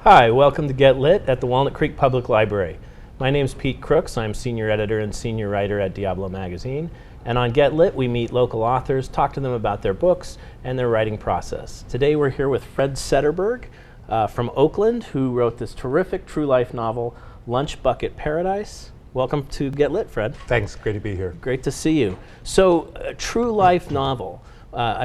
Hi, welcome to Get Lit at the Walnut Creek Public Library. My name is Pete Crooks. I'm senior editor and senior writer at Diablo magazine. And on Get Lit, we meet local authors, talk to them about their books and their writing process. Today we're here with Fred Setterberg from Oakland, who wrote this terrific true life novel, Lunch Bucket Paradise. Welcome to Get Lit, Fred. Thanks, great to be here. Great to see you. So, a true life novel.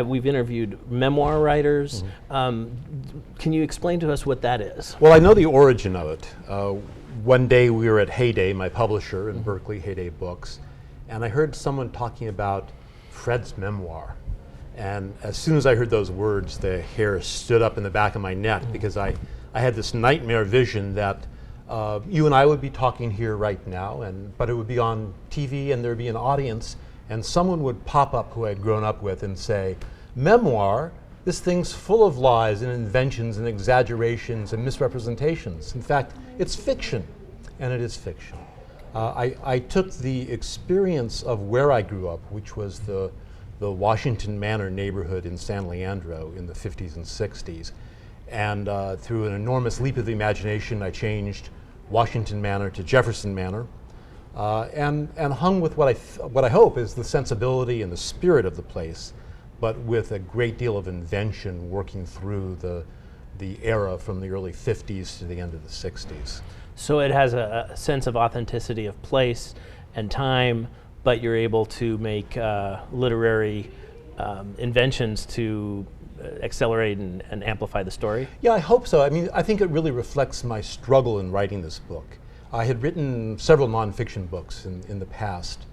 We've interviewed memoir writers. Can you explain to us what that is? Well, I know the origin of it. One day we were at Heyday, my publisher in Berkeley, Heyday Books, and I heard someone talking about Fred's memoir. And as soon as I heard those words, the hair stood up in the back of my neck because I had this nightmare vision that you and I would be talking here right now, but it would be on TV and there'd be an audience, and someone would pop up who I'd grown up with and say, memoir, this thing's full of lies and inventions and exaggerations and misrepresentations. In fact, it's fiction, and it is fiction. I took the experience of where I grew up, which was the Washington Manor neighborhood in San Leandro in the 50s and 60s, and through an enormous leap of the imagination, I changed Washington Manor to Jefferson Manor, and hung with what I hope is the sensibility and the spirit of the place, but with a great deal of invention working through the era from the early 50s to the end of the 60s. So it has a sense of authenticity of place and time, but you're able to make literary inventions to accelerate and amplify the story? Yeah, I hope so. I mean, I think it really reflects my struggle in writing this book. I had written several nonfiction books in the past,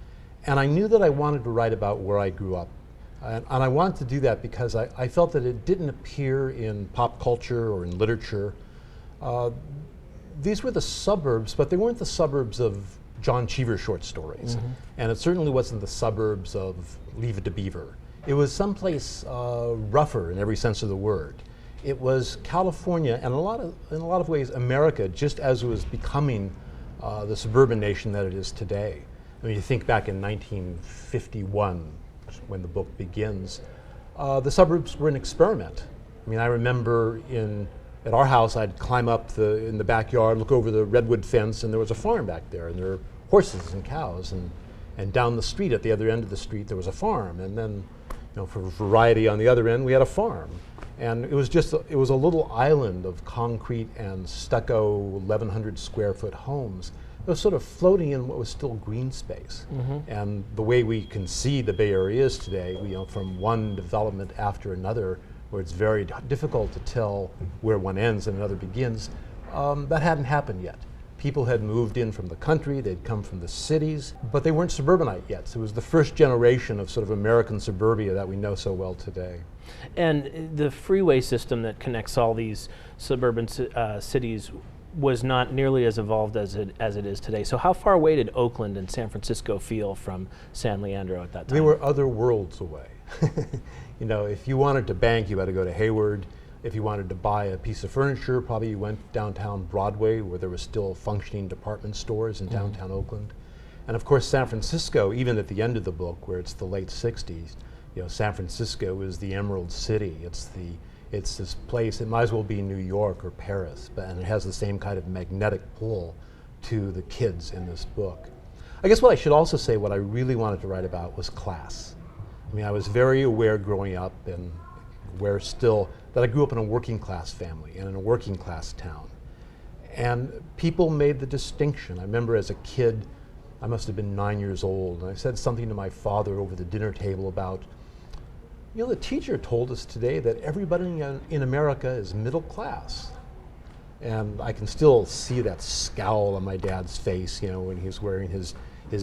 and I knew that I wanted to write about where I grew up. And I wanted to do that because I felt that it didn't appear in pop culture or in literature. These were the suburbs, but they weren't the suburbs of John Cheever short stories. And it certainly wasn't the suburbs of Leave It to Beaver. It was someplace rougher in every sense of the word. It was California, and in a lot of ways America, just as it was becoming the suburban nation that it is today. I mean, you think back in 1951, when the book begins, the suburbs were an experiment. I mean, I remember at our house, I'd climb up in the backyard, look over the redwood fence, and there was a farm back there, and there were horses and cows, and down the street, at the other end of the street, there was a farm, and then, for variety on the other end, we had a farm. And it was a little island of concrete and stucco 1,100 square foot homes. It was sort of floating in what was still green space. And the way we can see the Bay Area is today, from one development after another, where it's very difficult to tell where one ends and another begins, that hadn't happened yet. People had moved in from the country, they'd come from the cities, but they weren't suburbanite yet. So it was the first generation of sort of American suburbia that we know so well today. And the freeway system that connects all these suburban cities was not nearly as evolved as it is today. So how far away did Oakland and San Francisco feel from San Leandro at that time? They were other worlds away. If you wanted to bank, you had to go to Hayward. If you wanted to buy a piece of furniture, probably you went downtown Broadway, where there were still functioning department stores in downtown Oakland. And of course, San Francisco, even at the end of the book, where it's the late 60s, San Francisco is the Emerald City. It's this place, it might as well be New York or Paris, and it has the same kind of magnetic pull to the kids in this book. I guess what I should also say, what I really wanted to write about was class. I mean, I was very aware growing up and that I grew up in a working class family and in a working class town. And people made the distinction. I remember as a kid, I must have been 9 years old, and I said something to my father over the dinner table about, the teacher told us today that everybody in America is middle class. And I can still see that scowl on my dad's face, when he's wearing his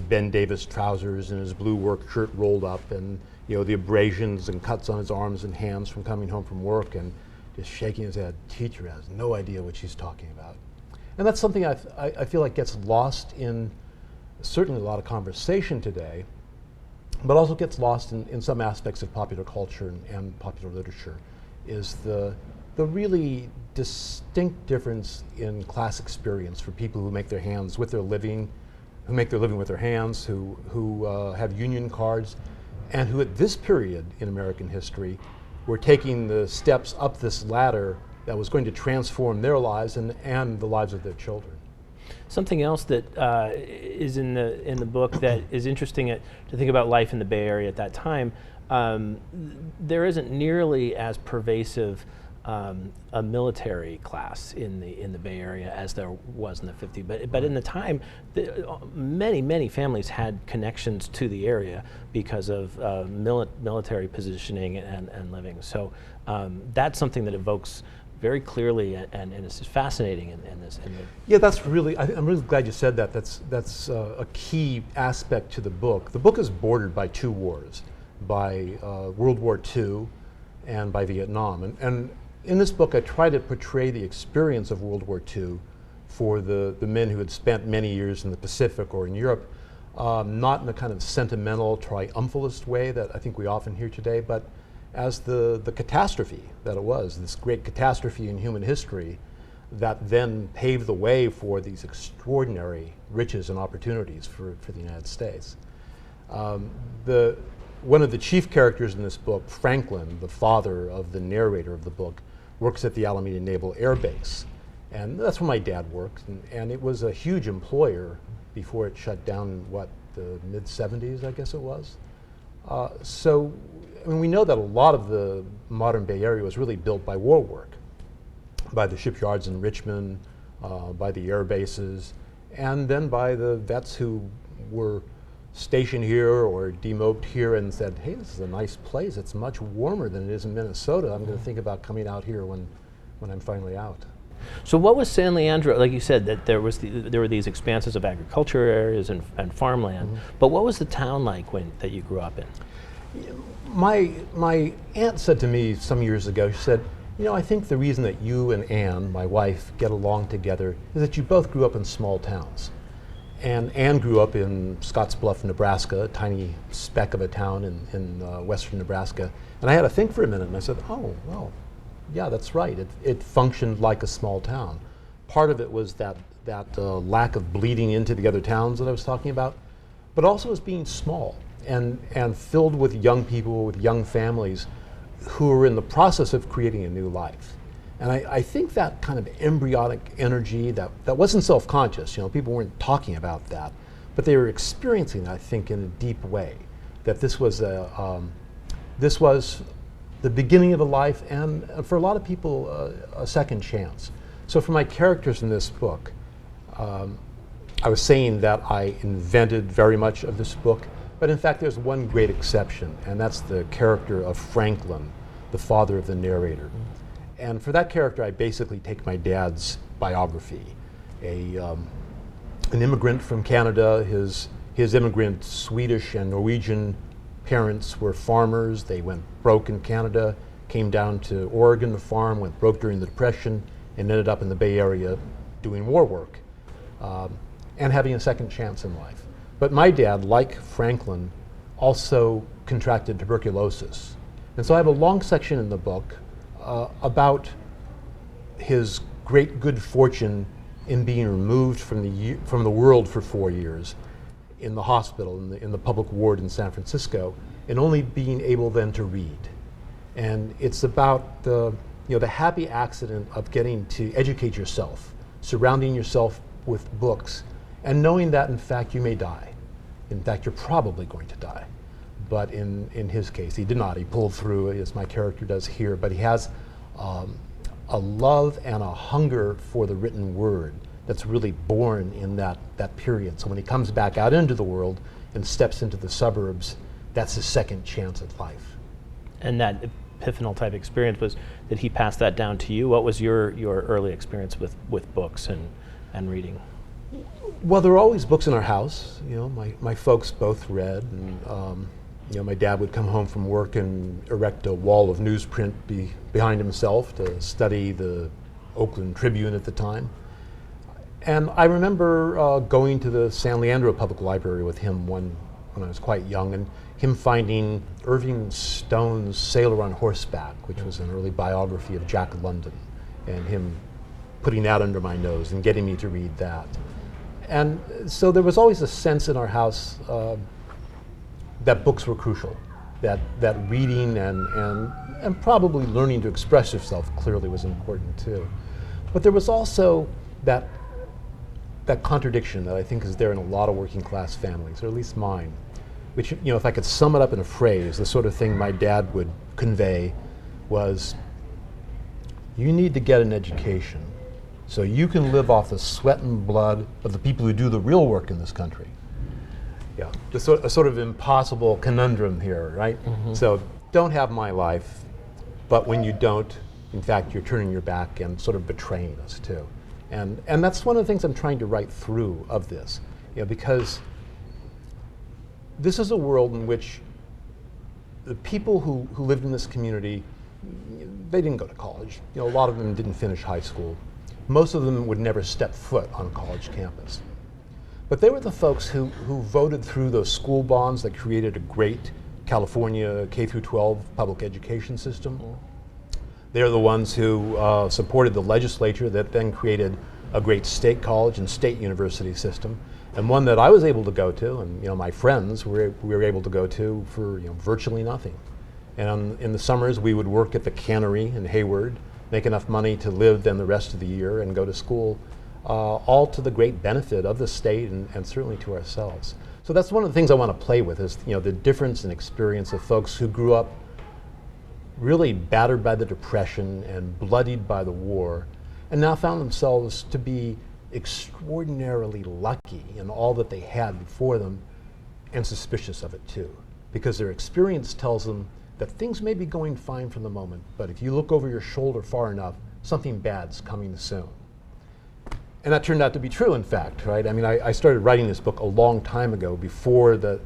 Ben Davis trousers and his blue work shirt rolled up, and the abrasions and cuts on his arms and hands from coming home from work, and just shaking his head. Teacher has no idea what she's talking about. And that's something I feel like gets lost in certainly a lot of conversation today, but also gets lost in some aspects of popular culture and popular literature, is the really distinct difference in class experience for people who make their hands with their living, who make their living with their hands, who have union cards, and who at this period in American history were taking the steps up this ladder that was going to transform their lives and the lives of their children. Something else that is in the book that is interesting to think about life in the Bay Area at that time. There isn't nearly as pervasive a military class in the Bay Area as there was in the 50s. But in the time, many families had connections to the area because of military positioning and living. So that's something that evokes very clearly, and it's fascinating in this. Yeah, that's really, I'm really glad you said that. That's a key aspect to the book. The book is bordered by two wars, by World War II and by Vietnam. And in this book, I try to portray the experience of World War II for the men who had spent many years in the Pacific or in Europe, not in a kind of sentimental, triumphalist way that I think we often hear today, but as the catastrophe that it was, this great catastrophe in human history that then paved the way for these extraordinary riches and opportunities for the United States. One of the chief characters in this book, Franklin, the father of the narrator of the book, works at the Alameda Naval Air Base. And that's where my dad worked. And it was a huge employer before it shut down in, the mid-70s, I guess it was. So, I mean, we know that a lot of the modern Bay Area was really built by war work, by the shipyards in Richmond, by the air bases, and then by the vets who were stationed here or demobed here and said, hey, this is a nice place. It's much warmer than it is in Minnesota. I'm going to think about coming out here when I'm finally out. So what was San Leandro, like you said, that there were these expanses of agriculture areas and farmland, but what was the town like that you grew up in? My aunt said to me some years ago, she said, you know, I think the reason that you and Ann, my wife, get along together is that you both grew up in small towns. And Ann grew up in Scottsbluff, Nebraska, a tiny speck of a town in western Nebraska. And I had to think for a minute, and I said, oh, well, yeah, that's right. It functioned like a small town. Part of it was that lack of bleeding into the other towns that I was talking about, but also as being small and filled with young people, with young families who were in the process of creating a new life. And I think that kind of embryonic energy that wasn't self-conscious, you know, people weren't talking about that, but they were experiencing, I think, in a deep way, that this was the beginning of a life and for a lot of people a second chance. So for my characters in this book, I was saying that I invented very much of this book, but in fact there's one great exception, and that's the character of Franklin, the father of the narrator. And for that character, I basically take my dad's biography. An immigrant from Canada, his immigrant Swedish and Norwegian parents were farmers. They went broke in Canada, came down to Oregon to farm, went broke during the Depression, and ended up in the Bay Area doing war work and having a second chance in life. But my dad, like Franklin, also contracted tuberculosis. And so I have a long section in the book about his great good fortune in being removed from the world for 4 years in the hospital, in the public ward in San Francisco, and only being able then to read. And it's about the happy accident of getting to educate yourself, surrounding yourself with books, and knowing that in fact you may die. In fact, you're probably going to die. But in his case, he did not. He pulled through, as my character does here, but he has a love and a hunger for the written word that's really born in that period. So when he comes back out into the world and steps into the suburbs, that's his second chance at life. And that epiphanal type experience was that he passed that down to you. What was your early experience with books and reading? Well, there were always books in our house. You know, my folks both read, and my dad would come home from work and erect a wall of newsprint behind himself to study the Oakland Tribune at the time. And I remember going to the San Leandro Public Library with him when I was quite young, and him finding Irving Stone's Sailor on Horseback, which was an early biography of Jack London, and him putting that under my nose and getting me to read that. And so there was always a sense in our house that books were crucial. that reading and probably learning to express yourself clearly was important too. But there was also that contradiction that I think is there in a lot of working class families, or at least mine, which, if I could sum it up in a phrase, the sort of thing my dad would convey was, you need to get an education so you can live off the sweat and blood of the people who do the real work in this country. Yeah, just a sort of impossible conundrum here, right? Mm-hmm. So don't have my life, but when you don't, in fact, you're turning your back and sort of betraying us too. And that's one of the things I'm trying to write through of this, because this is a world in which the people who lived in this community, they didn't go to college. A lot of them didn't finish high school. Most of them would never step foot on a college campus. But they were the folks who voted through those school bonds that created a great California K-12 public education system. They're the ones who supported the legislature that then created a great state college and state university system, and one that I was able to go to, and my friends we were able to go to for virtually nothing. And in the summers we would work at the cannery in Hayward, make enough money to live then the rest of the year and go to school, all to the great benefit of the state and certainly to ourselves. So that's one of the things I want to play with is the difference in experience of folks who grew up really battered by the Depression and bloodied by the war, and now found themselves to be extraordinarily lucky in all that they had before them, and suspicious of it too, because their experience tells them that things may be going fine for the moment, but if you look over your shoulder far enough, something bad's coming soon. And that turned out to be true, in fact, right? I mean, I started writing this book a long time ago, before the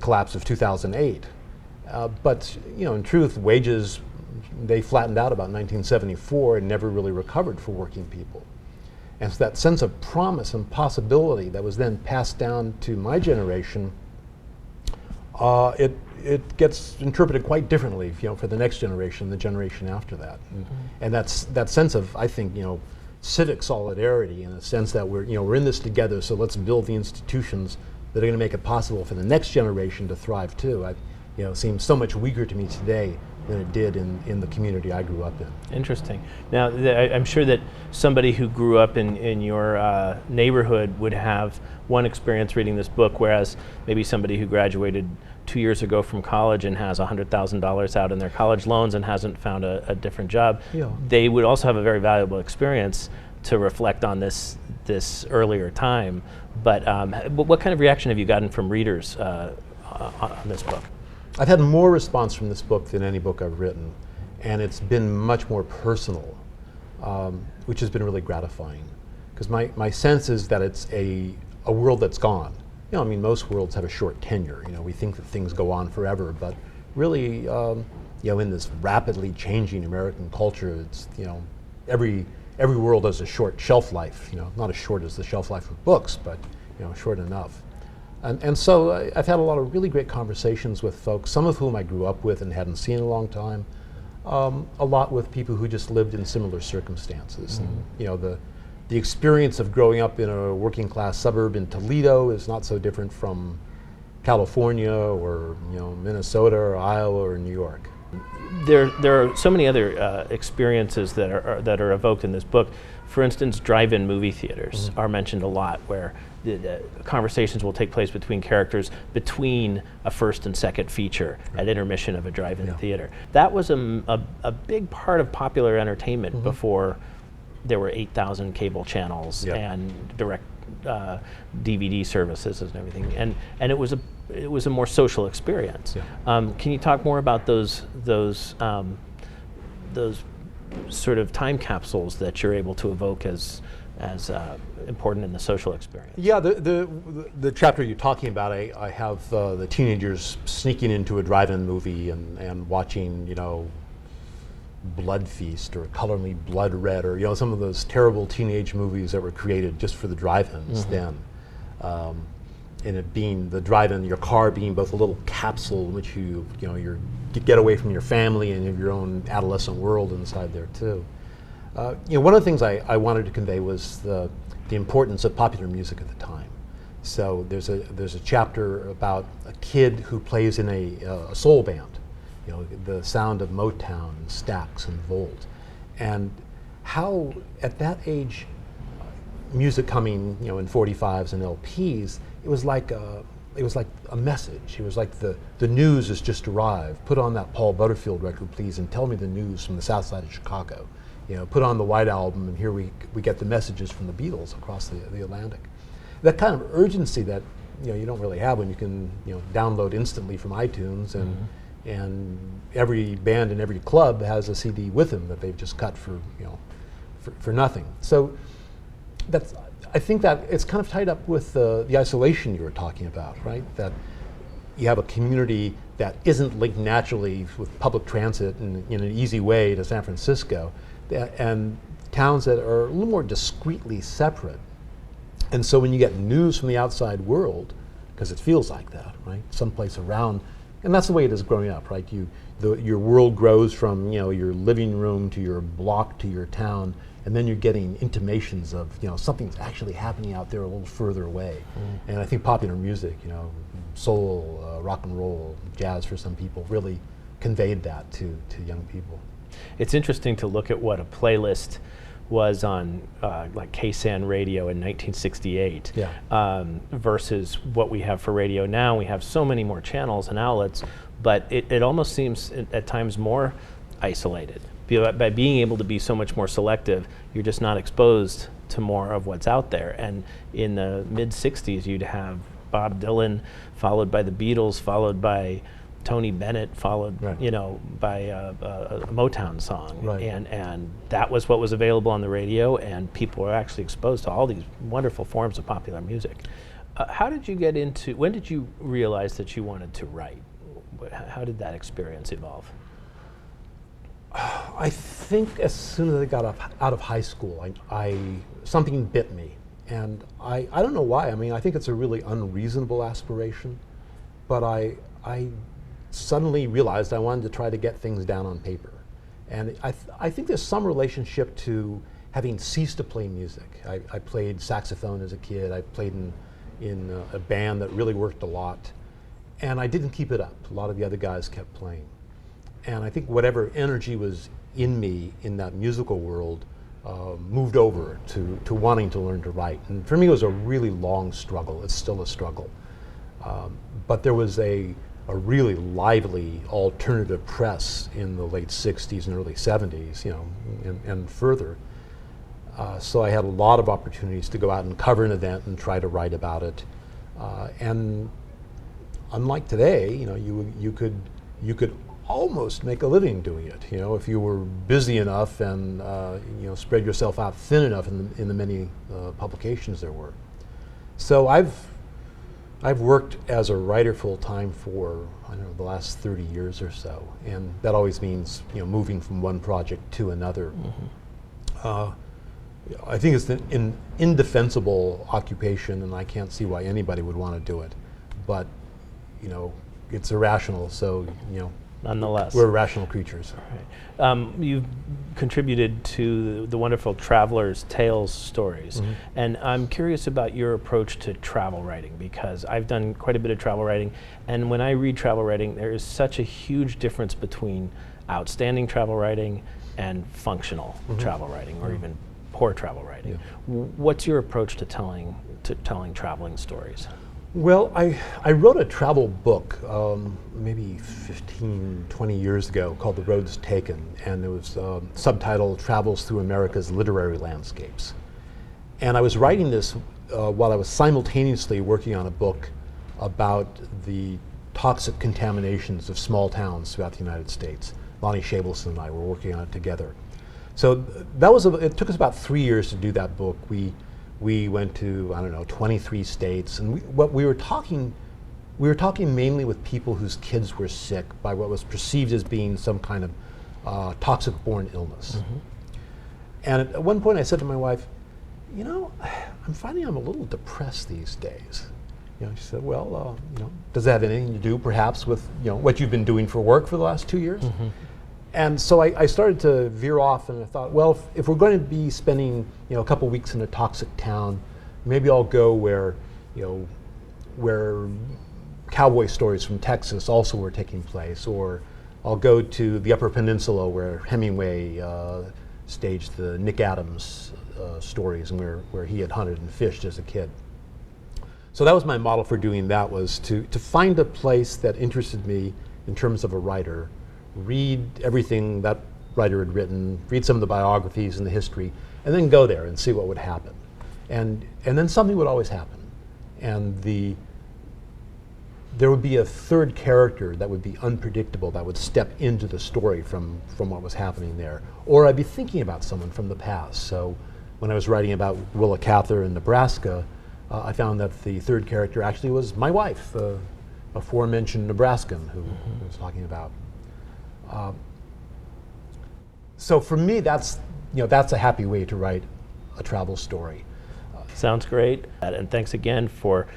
collapse of 2008. But in truth, wages, they flattened out about 1974 and never really recovered for working people. And so that sense of promise and possibility that was then passed down to my generation, it gets interpreted quite differently, for the next generation, the generation after that. Mm-hmm. And that's that sense of, I think, civic solidarity, in a sense that we're in this together, so let's build the institutions that are going to make it possible for the next generation to thrive too. Seems so much weaker to me today than it did in the community I grew up in. Interesting. Now, I'm sure that somebody who grew up in your neighborhood would have one experience reading this book, whereas maybe somebody who graduated 2 years ago from college and has $100,000 out in their college loans and hasn't found a different job, they would also have a very valuable experience to reflect on this earlier time. But what kind of reaction have you gotten from readers on this book? I've had more response from this book than any book I've written, and it's been much more personal, which has been really gratifying. Because my sense is that it's a world that's gone. Most worlds have a short tenure. We think that things go on forever, but really, in this rapidly changing American culture, it's every world has a short shelf life. Not as short as the shelf life of books, but short enough. And so I've had a lot of really great conversations with folks, some of whom I grew up with and hadn't seen in a long time, a lot with people who just lived in similar circumstances. Mm-hmm. And, the experience of growing up in a working class suburb in Toledo is not so different from California or Minnesota or Iowa or New York. There are so many other experiences that are evoked in this book. For instance, drive-in movie theaters are mentioned a lot, where the conversations will take place between characters between a first and second feature at intermission of a drive-in theater. That was a big part of popular entertainment before there were 8,000 cable channels and direct DVD services and everything, and it was a more social experience. Can you talk more about those sort of time capsules that you're able to evoke as important in the social experience? Yeah, the chapter you're talking about, I have the teenagers sneaking into a drive-in movie and watching, Blood Feast or Color Me Blood Red, or some of those terrible teenage movies that were created just for the drive-ins then. And it being the drive-in, your car being both a little capsule in which you get away from your family and have your own adolescent world inside there too. One of the things I wanted to convey was the importance of popular music at the time. So there's a chapter about a kid who plays in a soul band, the sound of Motown and Stax and Volt, and how at that age, music coming in 45s and LPs, it was like a message. It was like the news has just arrived. Put on that Paul Butterfield record, please, and tell me the news from the South Side of Chicago. Put on the White Album, and here we get the messages from the Beatles across the Atlantic. That kind of urgency that you don't really have when you can download instantly from iTunes, and every band in every club has a CD with them that they've just cut for nothing. So I think that it's kind of tied up with the isolation you were talking about, right? That you have a community that isn't linked naturally with public transit in an easy way to San Francisco, and towns that are a little more discreetly separate. And so when you get news from the outside world, because it feels like that, right? Someplace around, and that's the way it is growing up, right? Your world grows from your living room to your block to your town, and then you're getting intimations of something's actually happening out there a little further away. And I think popular music, soul, rock and roll, jazz for some people, really conveyed that to young people. It's interesting to look at what a playlist was on like KSAN radio in 1968 versus what we have for radio now. We have so many more channels and outlets, but it almost seems at times more isolated. By being able to be so much more selective, you're just not exposed to more of what's out there. And in the mid-60s, you'd have Bob Dylan, followed by the Beatles, followed by Tony Bennett, followed by a Motown song. And that was what was available on the radio, and people were actually exposed to all these wonderful forms of popular music. How did you get into, when did you realize that you wanted to write? How did that experience evolve? I think as soon as I got out of high school, something bit me. And I don't know why. I mean, I think it's a really unreasonable aspiration, but I suddenly realized I wanted to try to get things down on paper. And I think there's some relationship to having ceased to play music. I played saxophone as a kid. I played in a band that really worked a lot. And I didn't keep it up. A lot of the other guys kept playing. And I think whatever energy was in me in that musical world moved over to wanting to learn to write. And for me, it was a really long struggle. It's still a struggle. But there was a really lively alternative press in the late 60s and early 70s, and further. So I had a lot of opportunities to go out and cover an event and try to write about it. And unlike today, you could almost make a living doing it, if you were busy enough and spread yourself out thin enough in the many publications there were. So I've worked as a writer full time for the last 30 years or so, and that always means moving from one project to another. I think it's an indefensible occupation, and I can't see why anybody would want to do it. But it's irrational, so nonetheless, we're rational creatures. Right. You've contributed to the wonderful Traveler's Tales stories, and I'm curious about your approach to travel writing, because I've done quite a bit of travel writing, and when I read travel writing, there is such a huge difference between outstanding travel writing and functional travel writing, or even poor travel writing. What's your approach to telling traveling stories? Well, I wrote a travel book maybe 15, 20 years ago called The Roads Taken, and it was subtitled Travels Through America's Literary Landscapes. And I was writing this while I was simultaneously working on a book about the toxic contaminations of small towns throughout the United States. Lonnie Shabelson and I were working on it together. So it took us about 3 years to do that book. We went to, 23 states, and we were talking mainly with people whose kids were sick by what was perceived as being some kind of toxic-borne illness. And at one point I said to my wife, I'm finding I'm a little depressed these days. She said, well, does that have anything to do perhaps with what you've been doing for work for the last 2 years? And so I started to veer off, and I thought, well, if we're going to be spending a couple weeks in a toxic town, maybe I'll go where where cowboy stories from Texas also were taking place, or I'll go to the Upper Peninsula where Hemingway staged the Nick Adams stories, and where he had hunted and fished as a kid. So that was my model for doing that, was to find a place that interested me in terms of a writer, read everything that writer had written, read some of the biographies and the history, and then go there and see what would happen. And then something would always happen. And there would be a third character that would be unpredictable, that would step into the story from what was happening there. Or I'd be thinking about someone from the past. So when I was writing about Willa Cather in Nebraska, I found that the third character actually was my wife, the aforementioned Nebraskan who I was talking about. So for me, that's a happy way to write a travel story. Sounds great, and thanks again for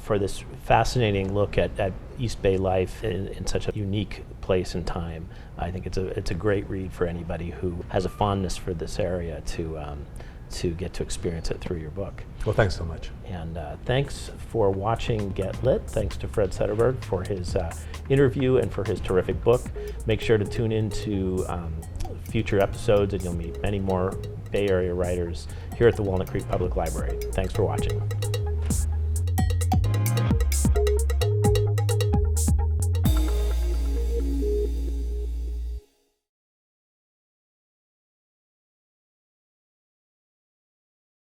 this fascinating look at East Bay life in such a unique place and time. I think it's a great read for anybody who has a fondness for this area to get to experience it through your book. Well, thanks so much. And thanks for watching Get Lit. Thanks to Fred Setterberg for his interview and for his terrific book. Make sure to tune in to future episodes, and you'll meet many more Bay Area writers here at the Walnut Creek Public Library. Thanks for watching.